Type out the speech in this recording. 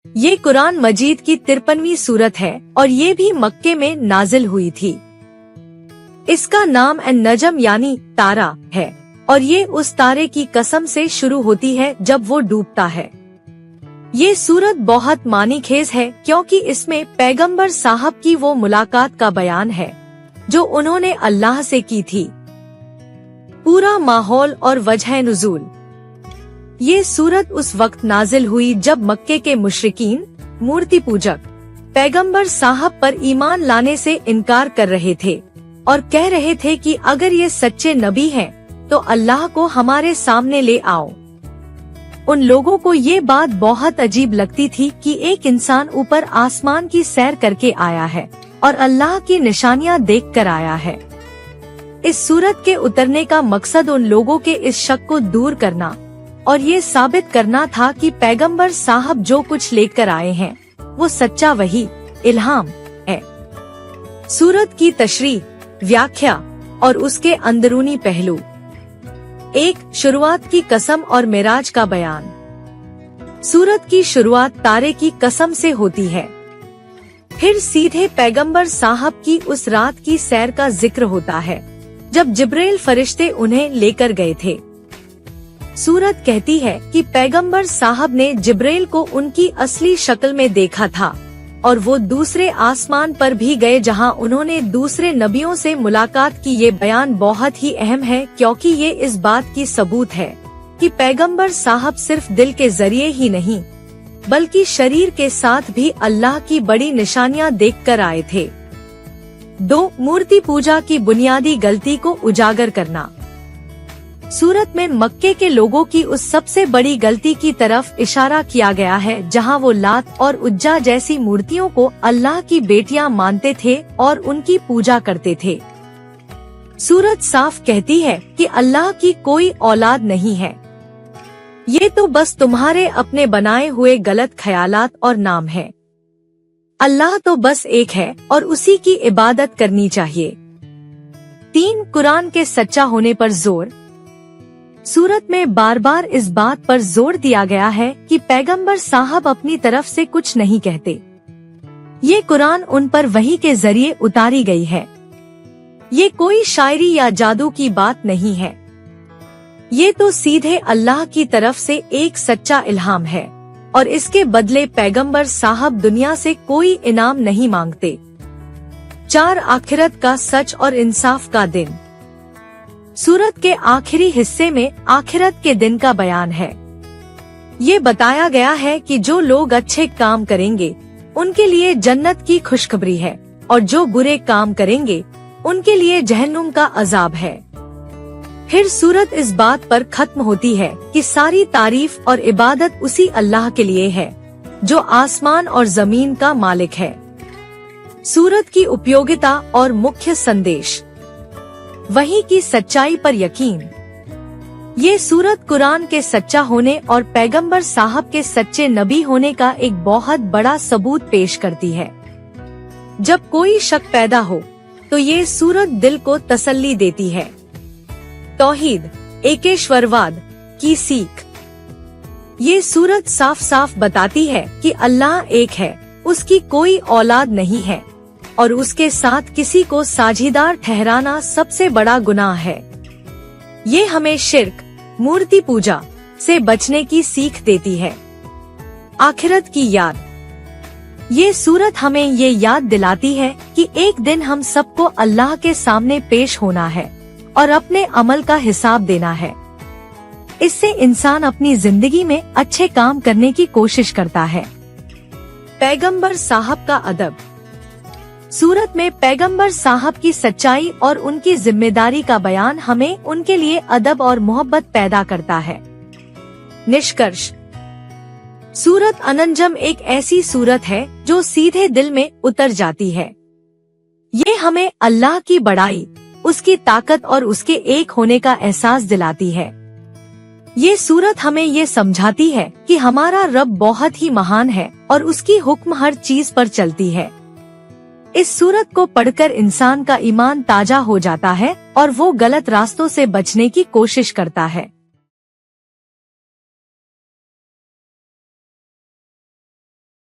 ये कुरान मजीद की 53वीं सूरत है और ये भी मक्के में नाजिल हुई थी। इसका नाम अन-नजम यानी तारा है और ये उस तारे की कसम से शुरू होती है जब वो डूबता है। ये सूरत बहुत मानीखेज है क्योंकि इसमें पैगंबर साहब की वो मुलाकात का बयान है जो उन्होंने अल्लाह से की थी। पूरा माहौल और वजह नुज़ूल। ये सूरत उस वक्त नाजिल हुई जब मक्के के मुशरिकीन मूर्ति पूजक पैगंबर साहब पर ईमान लाने से इनकार कर रहे थे और कह रहे थे कि अगर ये सच्चे नबी हैं तो अल्लाह को हमारे सामने ले आओ। उन लोगों को ये बात बहुत अजीब लगती थी कि एक इंसान ऊपर आसमान की सैर करके आया है और अल्लाह की निशानियां देख कर आया है। इस सूरत के उतरने का मकसद उन लोगों के इस शक को दूर करना और ये साबित करना था कि पैगंबर साहब जो कुछ लेकर आए हैं वो सच्चा वही इल्हाम है। सूरत की तशरीह, व्याख्या और उसके अंदरूनी पहलू। 1. शुरुआत की कसम और मेराज का बयान। सूरत की शुरुआत तारे की कसम से होती है। फिर सीधे पैगंबर साहब की उस रात की सैर का जिक्र होता है जब जिब्रील फरिश्ते उन्हें लेकर गए थे। सूरत कहती है कि पैगंबर साहब ने जिब्रील को उनकी असली शक्ल में देखा था और वो दूसरे आसमान पर भी गए जहां उन्होंने दूसरे नबियों से मुलाकात की। ये बयान बहुत ही अहम है क्योंकि ये इस बात की सबूत है कि पैगंबर साहब सिर्फ दिल के जरिए ही नहीं बल्कि शरीर के साथ भी अल्लाह की बड़ी निशानियां देखकर आए थे। 2. मूर्ति पूजा की बुनियादी गलती को उजागर करना। सूरत में मक्के के लोगों की उस सबसे बड़ी गलती की तरफ इशारा किया गया है जहां वो लात और उज्जा जैसी मूर्तियों को अल्लाह की बेटियां मानते थे और उनकी पूजा करते थे। सूरत साफ कहती है कि अल्लाह की कोई औलाद नहीं है। ये तो बस तुम्हारे अपने बनाए हुए गलत ख्यालात और नाम है। अल्लाह तो बस एक है और उसी की इबादत करनी चाहिए। 3. कुरान के सच्चा होने पर जोर। सूरत में बार बार इस बात पर जोर दिया गया है कि पैगंबर साहब अपनी तरफ से कुछ नहीं कहते। ये कुरान उन पर वही के जरिए उतारी गई है। ये कोई शायरी या जादू की बात नहीं है। ये तो सीधे अल्लाह की तरफ से एक सच्चा इल्हाम है और इसके बदले पैगंबर साहब दुनिया से कोई इनाम नहीं मांगते। 4. आखिरत का सच और इंसाफ का दिन। सूरत के आखिरी हिस्से में आखिरत के दिन का बयान है। ये बताया गया है कि जो लोग अच्छे काम करेंगे उनके लिए जन्नत की खुशखबरी है और जो बुरे काम करेंगे उनके लिए जहन्नुम का अजाब है। फिर सूरत इस बात पर खत्म होती है कि सारी तारीफ और इबादत उसी अल्लाह के लिए है जो आसमान और जमीन का मालिक है। सूरत की उपयोगिता और मुख्य संदेश। वही की सच्चाई पर यकीन। ये सूरत कुरान के सच्चा होने और पैगंबर साहब के सच्चे नबी होने का एक बहुत बड़ा सबूत पेश करती है। जब कोई शक पैदा हो तो ये सूरत दिल को तसल्ली देती है। तौहीद, एकेश्वरवाद की सीख। ये सूरत साफ साफ बताती है कि अल्लाह एक है, उसकी कोई औलाद नहीं है और उसके साथ किसी को साझीदार ठहराना सबसे बड़ा गुनाह है। ये हमें शिर्क, मूर्ति पूजा से बचने की सीख देती है। आखिरत की याद। ये सूरत हमें ये याद दिलाती है कि एक दिन हम सबको अल्लाह के सामने पेश होना है और अपने अमल का हिसाब देना है। इससे इंसान अपनी जिंदगी में अच्छे काम करने की कोशिश करता है। पैगंबर साहब का अदब। सूरत में पैगंबर साहब की सच्चाई और उनकी जिम्मेदारी का बयान हमें उनके लिए अदब और मोहब्बत पैदा करता है। निष्कर्ष। सूरत अन-नजम एक ऐसी सूरत है जो सीधे दिल में उतर जाती है। ये हमें अल्लाह की बड़ाई, उसकी ताकत और उसके एक होने का एहसास दिलाती है। ये सूरत हमें ये समझाती है कि हमारा रब बहुत ही महान है और उसकी हुक्म हर चीज पर चलती है। इस सूरत को पढ़कर इंसान का ईमान ताजा हो जाता है और वो गलत रास्तों से बचने की कोशिश करता है।